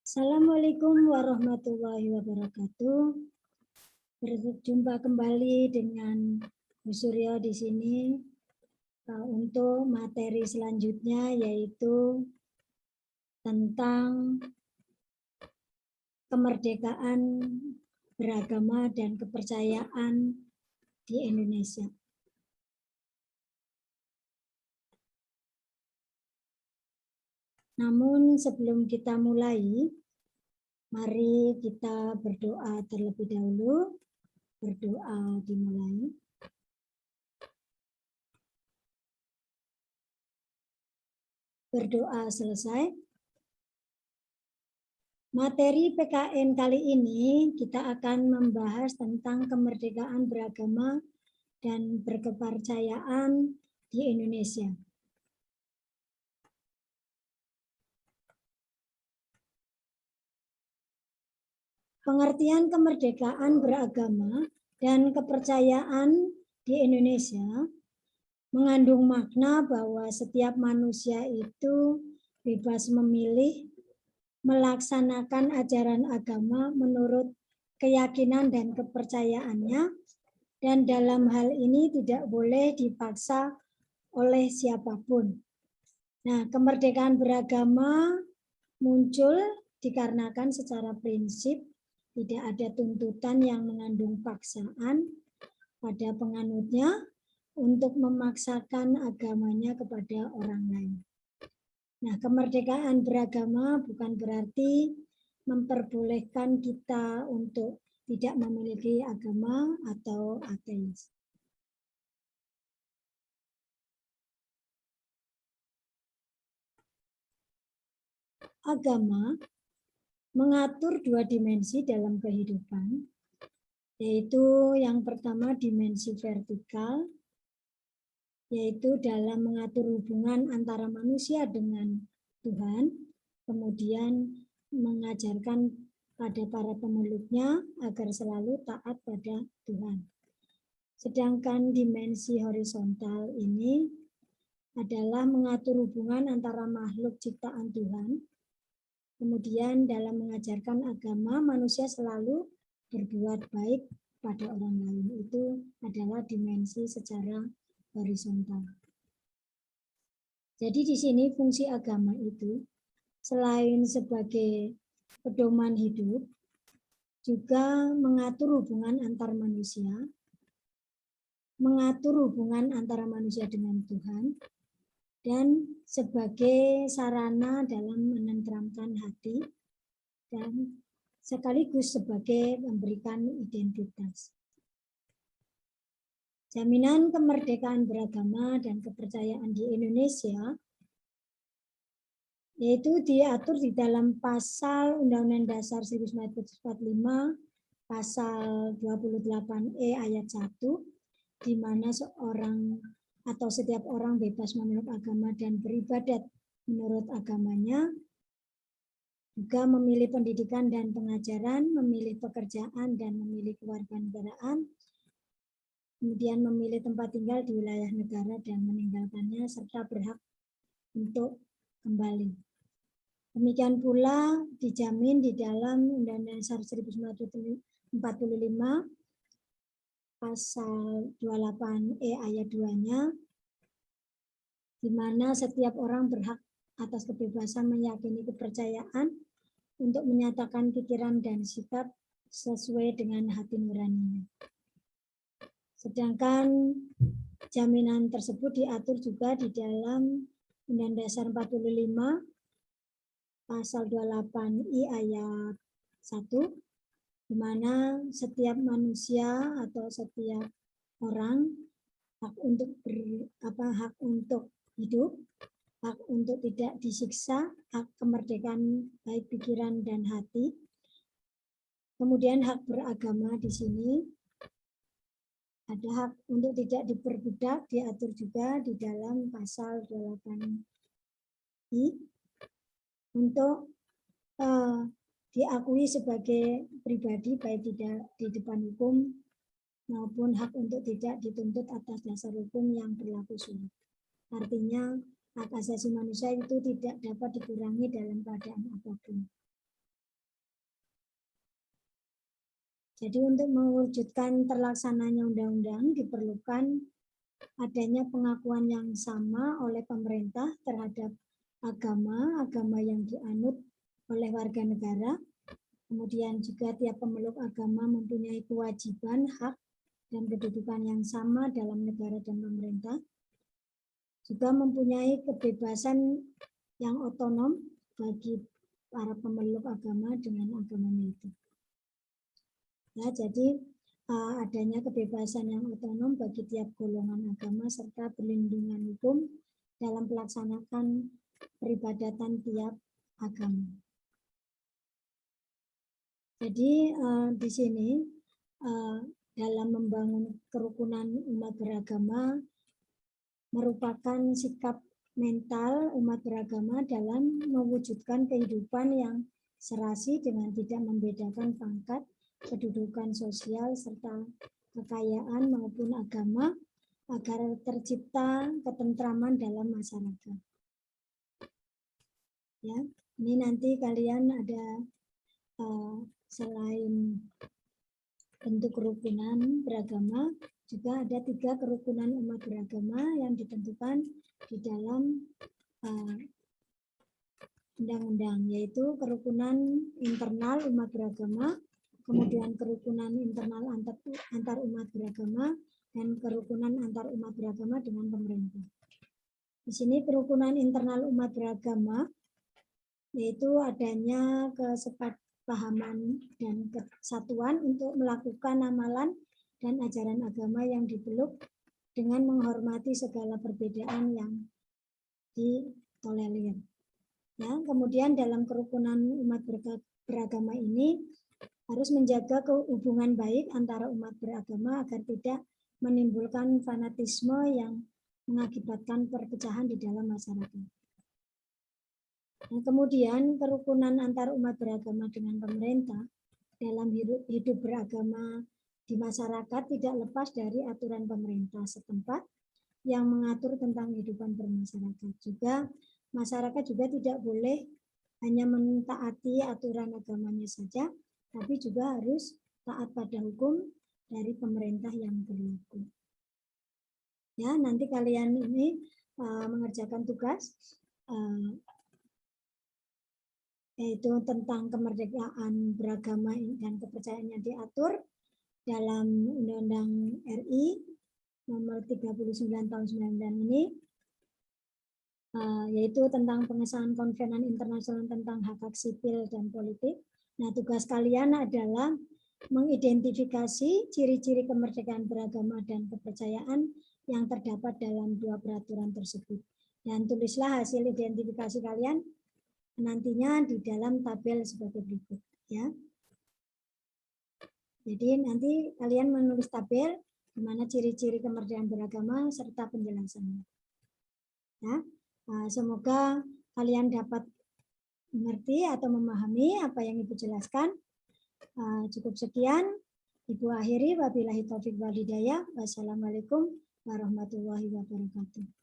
Assalamualaikum warahmatullahi wabarakatuh. Berjumpa kembali dengan Bu Suryo di sini untuk materi selanjutnya, yaitu tentang kemerdekaan beragama dan kepercayaan di Indonesia. Namun sebelum kita mulai, mari kita berdoa terlebih dahulu. Berdoa dimulai. Berdoa selesai. Materi PKN kali ini kita akan membahas tentang kemerdekaan beragama dan berkepercayaan di Indonesia. Pengertian kemerdekaan beragama dan kepercayaan di Indonesia mengandung makna bahwa setiap manusia itu bebas memilih melaksanakan ajaran agama menurut keyakinan dan kepercayaannya, dan dalam hal ini tidak boleh dipaksa oleh siapapun. Nah, kemerdekaan beragama muncul dikarenakan secara prinsip tidak ada tuntutan yang mengandung paksaan pada penganutnya untuk memaksakan agamanya kepada orang lain. Nah, kemerdekaan beragama bukan berarti memperbolehkan kita untuk tidak memiliki agama atau ateis. Agama mengatur dua dimensi dalam kehidupan, yaitu yang pertama dimensi vertikal, yaitu dalam mengatur hubungan antara manusia dengan Tuhan, kemudian mengajarkan pada para pemeluknya agar selalu taat pada Tuhan. Sedangkan dimensi horizontal ini adalah mengatur hubungan antara makhluk ciptaan Tuhan. Kemudian dalam mengajarkan agama, manusia selalu berbuat baik pada orang lain. Itu adalah dimensi secara horizontal. Jadi di sini fungsi agama itu selain sebagai pedoman hidup, juga mengatur hubungan antar manusia, mengatur hubungan antara manusia dengan Tuhan, dan sebagai sarana dalam menenteramkan hati, dan sekaligus sebagai memberikan identitas. Jaminan kemerdekaan beragama dan kepercayaan di Indonesia yaitu diatur di dalam pasal Undang-Undang Dasar 1945, pasal 28E ayat 1, di mana seorang atau setiap orang bebas memeluk agama dan beribadat menurut agamanya, juga memilih pendidikan dan pengajaran, memilih pekerjaan dan memilih kewarganegaraan, kemudian memilih tempat tinggal di wilayah negara dan meninggalkannya, serta berhak untuk kembali. Demikian pula dijamin di dalam Undang-Undang Dasar 1945 pasal 28E ayat 2-nya, di mana setiap orang berhak atas kebebasan meyakini kepercayaan untuk menyatakan pikiran dan sikap sesuai dengan hati nuraninya. Sedangkan jaminan tersebut diatur juga di dalam Undang-Undang Dasar 45 pasal 28I ayat 1, di mana setiap manusia atau setiap orang hak untuk hak untuk hidup, hak untuk tidak disiksa, hak kemerdekaan baik pikiran dan hati. Kemudian hak beragama di sini ada hak untuk tidak diperbudak, diatur juga di dalam pasal 28I untuk diakui sebagai pribadi baik tidak di depan hukum maupun hak untuk tidak dituntut atas dasar hukum yang berlaku surut. Artinya hak asasi manusia itu tidak dapat dikurangi dalam keadaan apapun. Jadi untuk mewujudkan terlaksananya undang-undang diperlukan adanya pengakuan yang sama oleh pemerintah terhadap agama yang dianut oleh warga negara. Kemudian juga tiap pemeluk agama mempunyai kewajiban, hak, dan kedudukan yang sama dalam negara dan pemerintah. Juga mempunyai kebebasan yang otonom bagi para pemeluk agama dengan agamanya itu. Ya, jadi adanya kebebasan yang otonom bagi tiap golongan agama serta perlindungan hukum dalam melaksanakan peribadatan tiap agama. Jadi di sini dalam membangun kerukunan umat beragama merupakan sikap mental umat beragama dalam mewujudkan kehidupan yang serasi dengan tidak membedakan pangkat, kedudukan sosial, serta kekayaan maupun agama agar tercipta ketentraman dalam masyarakat. Ya, ini nanti kalian ada selain bentuk kerukunan beragama, juga ada 3 kerukunan umat beragama yang ditentukan di dalam undang-undang, yaitu kerukunan internal umat beragama, kemudian kerukunan internal antar umat beragama, dan kerukunan antar umat beragama dengan pemerintah. Di sini kerukunan internal umat beragama yaitu adanya kesepahaman dan kesatuan untuk melakukan amalan dan ajaran agama yang dipeluk dengan menghormati segala perbedaan yang ditolerir. Ya, kemudian dalam kerukunan umat beragama ini harus menjaga hubungan baik antara umat beragama agar tidak menimbulkan fanatisme yang mengakibatkan perpecahan di dalam masyarakat. Nah, kemudian kerukunan antar umat beragama dengan pemerintah dalam hidup beragama di masyarakat tidak lepas dari aturan pemerintah setempat yang mengatur tentang kehidupan bermasyarakat. Juga masyarakat juga tidak boleh hanya mentaati aturan agamanya saja, tapi juga harus taat pada hukum dari pemerintah yang berlaku. Ya, nanti kalian ini mengerjakan tugas yaitu tentang kemerdekaan beragama dan kepercayaan yang diatur dalam Undang-Undang RI nomor 39 tahun 99 ini, yaitu tentang pengesahan Konvenan Internasional tentang Hak-Hak Sipil dan Politik. Nah, tugas kalian adalah mengidentifikasi ciri-ciri kemerdekaan beragama dan kepercayaan yang terdapat dalam 2 peraturan tersebut. Dan tulislah hasil identifikasi kalian nantinya di dalam tabel sebagai berikut. Ya. Jadi nanti kalian menulis tabel di mana ciri-ciri kemerdekaan beragama serta penjelasannya. Ya. Semoga kalian dapat mengerti atau memahami apa yang Ibu jelaskan. Cukup sekian. Ibu akhiri, wabillahi taufik wal hidayah. Wassalamualaikum warahmatullahi wabarakatuh.